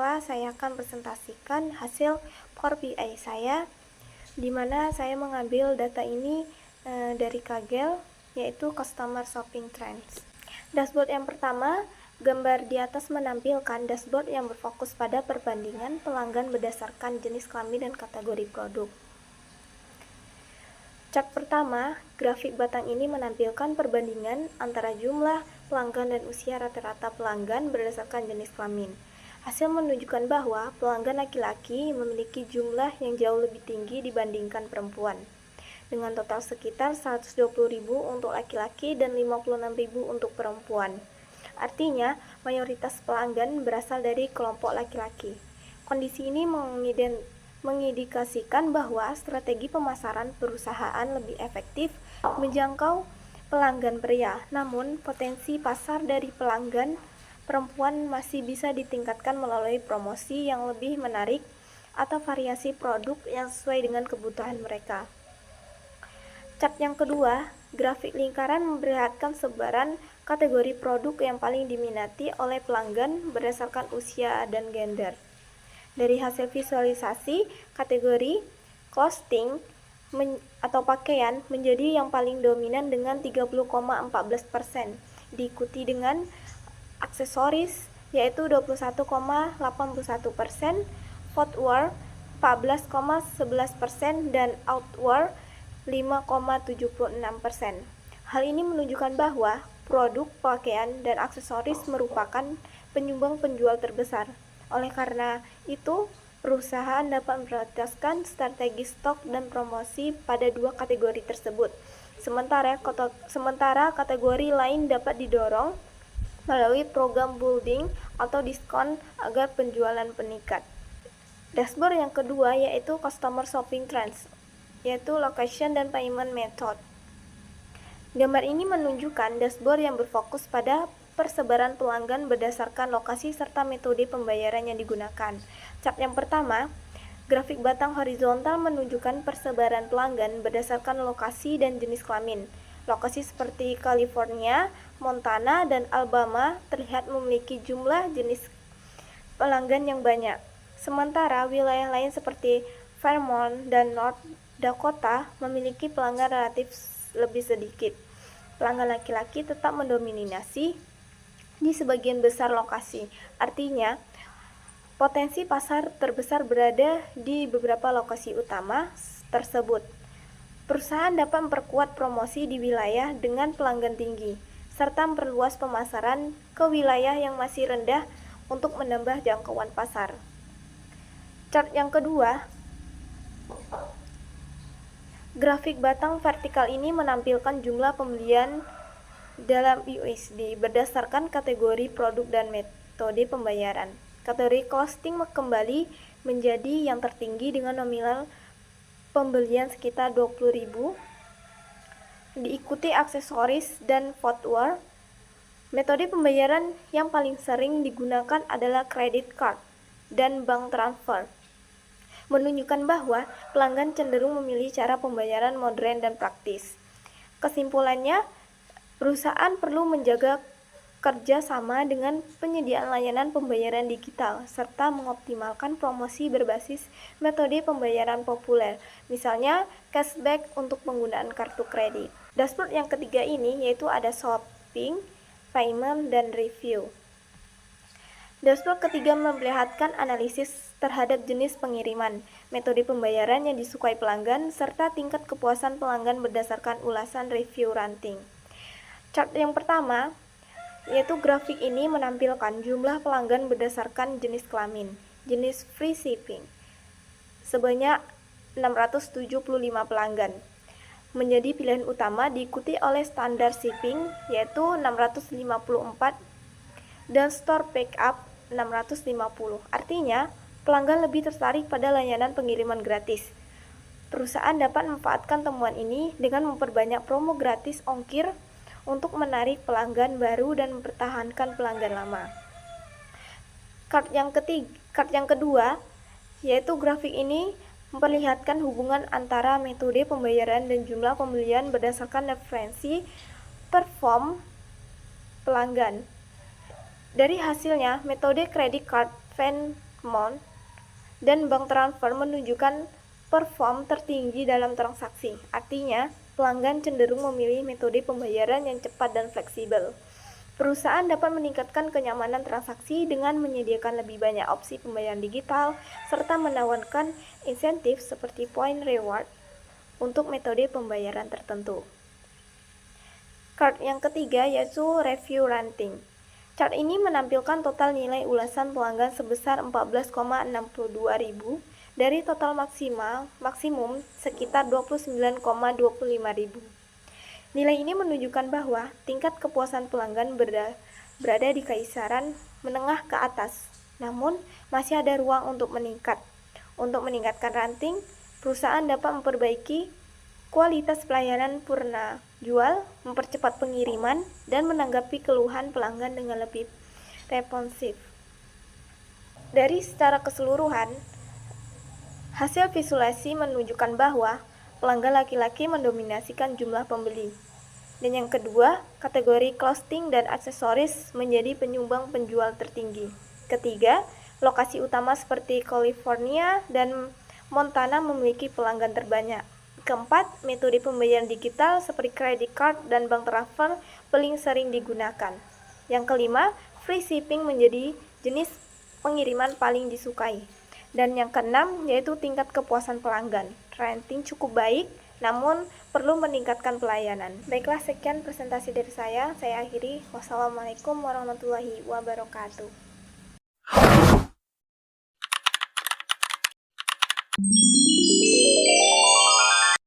kelas saya akan presentasikan hasil Power BI saya, di mana saya mengambil data ini dari Kaggle, yaitu Customer Shopping Trends. Dashboard yang pertama, gambar di atas menampilkan dashboard yang berfokus pada perbandingan pelanggan berdasarkan jenis kelamin dan kategori produk. Chart pertama, grafik batang ini menampilkan perbandingan antara jumlah pelanggan dan usia rata-rata pelanggan berdasarkan jenis kelamin. Hasil menunjukkan bahwa pelanggan laki-laki memiliki jumlah yang jauh lebih tinggi dibandingkan perempuan, dengan total sekitar 120.000 untuk laki-laki dan 56.000 untuk perempuan. Artinya, mayoritas pelanggan berasal dari kelompok laki-laki. Kondisi ini mengindikasikan bahwa strategi pemasaran perusahaan lebih efektif menjangkau pelanggan pria, namun potensi pasar dari pelanggan perempuan masih bisa ditingkatkan melalui promosi yang lebih menarik atau variasi produk yang sesuai dengan kebutuhan mereka. Chart yang kedua, grafik lingkaran memperlihatkan sebaran kategori produk yang paling diminati oleh pelanggan berdasarkan usia dan gender. Dari hasil visualisasi, kategori clothing atau pakaian menjadi yang paling dominan dengan 30,14%, diikuti dengan aksesoris yaitu 21,81%, footwear 14,11%, dan outwear 5,76%. Hal ini menunjukkan bahwa produk pakaian dan aksesoris merupakan penyumbang penjual terbesar. Oleh karena itu, perusahaan dapat memprioritaskan strategi stok dan promosi pada dua kategori tersebut. Sementara kategori lain dapat didorong melalui program bundling atau diskon agar penjualan meningkat. Dashboard yang kedua yaitu Customer Shopping Trends, yaitu Location dan Payment Method. Gambar ini menunjukkan dashboard yang berfokus pada persebaran pelanggan berdasarkan lokasi serta metode pembayaran yang digunakan. Chart yang pertama, grafik batang horizontal menunjukkan persebaran pelanggan berdasarkan lokasi dan jenis kelamin. Lokasi seperti California, Montana, dan Alabama terlihat memiliki jumlah jenis pelanggan yang banyak. Sementara wilayah lain seperti Vermont dan North Dakota memiliki pelanggan relatif lebih sedikit. Pelanggan laki-laki tetap mendominasi di sebagian besar lokasi. Artinya, potensi pasar terbesar berada di beberapa lokasi utama tersebut. Perusahaan dapat memperkuat promosi di wilayah dengan pelanggan tinggi, serta memperluas pemasaran ke wilayah yang masih rendah untuk menambah jangkauan pasar. Chart yang kedua, grafik batang vertikal ini menampilkan jumlah pembelian dalam USD berdasarkan kategori produk dan metode pembayaran. Kategori costing kembali menjadi yang tertinggi dengan nominal pembelian sekitar 20.000, diikuti aksesoris dan footwear. Metode pembayaran yang paling sering digunakan adalah credit card dan bank transfer, menunjukkan bahwa pelanggan cenderung memilih cara pembayaran modern dan praktis. Kesimpulannya, perusahaan perlu menjaga kerja sama dengan penyediaan layanan pembayaran digital, serta mengoptimalkan promosi berbasis metode pembayaran populer, misalnya cashback untuk penggunaan kartu kredit. Dashboard yang ketiga ini yaitu ada shopping, payment, dan review. Dashboard ketiga memperlihatkan analisis terhadap jenis pengiriman, metode pembayaran yang disukai pelanggan, serta tingkat kepuasan pelanggan berdasarkan ulasan review rating. Chart yang pertama yaitu grafik ini menampilkan jumlah pelanggan berdasarkan jenis kelamin, jenis free shipping, sebanyak 675 pelanggan. Menjadi pilihan utama diikuti oleh standar shipping yaitu 654 dan store pickup 650. Artinya, pelanggan lebih tertarik pada layanan pengiriman gratis. Perusahaan dapat memanfaatkan temuan ini dengan memperbanyak promo gratis ongkir untuk menarik pelanggan baru dan mempertahankan pelanggan lama. Chart yang kedua, yaitu grafik ini memperlihatkan hubungan antara metode pembayaran dan jumlah pembelian berdasarkan referensi perform pelanggan. Dari hasilnya, metode credit card amount, dan bank transfer menunjukkan perform tertinggi dalam transaksi. Artinya, pelanggan cenderung memilih metode pembayaran yang cepat dan fleksibel. Perusahaan dapat meningkatkan kenyamanan transaksi dengan menyediakan lebih banyak opsi pembayaran digital serta menawarkan insentif seperti point reward untuk metode pembayaran tertentu. Chart yang ketiga yaitu review rating. Chart ini menampilkan total nilai ulasan pelanggan sebesar 14,62 ribu dari total maksimum sekitar 29,25 ribu. Nilai ini menunjukkan bahwa tingkat kepuasan pelanggan berada di kisaran menengah ke atas, namun masih ada ruang untuk meningkat. Untuk meningkatkan rating, perusahaan dapat memperbaiki kualitas pelayanan purna jual, mempercepat pengiriman, dan menanggapi keluhan pelanggan dengan lebih responsif. Dari secara keseluruhan, hasil visualisasi menunjukkan bahwa pelanggan laki-laki mendominasikan jumlah pembeli. Dan yang kedua, kategori clothing dan aksesoris menjadi penyumbang penjual tertinggi. Ketiga, lokasi utama seperti California dan Montana memiliki pelanggan terbanyak. Keempat, metode pembayaran digital seperti credit card dan bank transfer paling sering digunakan. Yang kelima, free shipping menjadi jenis pengiriman paling disukai. Dan yang keenam, yaitu tingkat kepuasan pelanggan. Rating cukup baik, namun perlu meningkatkan pelayanan. Baiklah, sekian presentasi dari saya. Saya akhiri. Wassalamualaikum warahmatullahi wabarakatuh.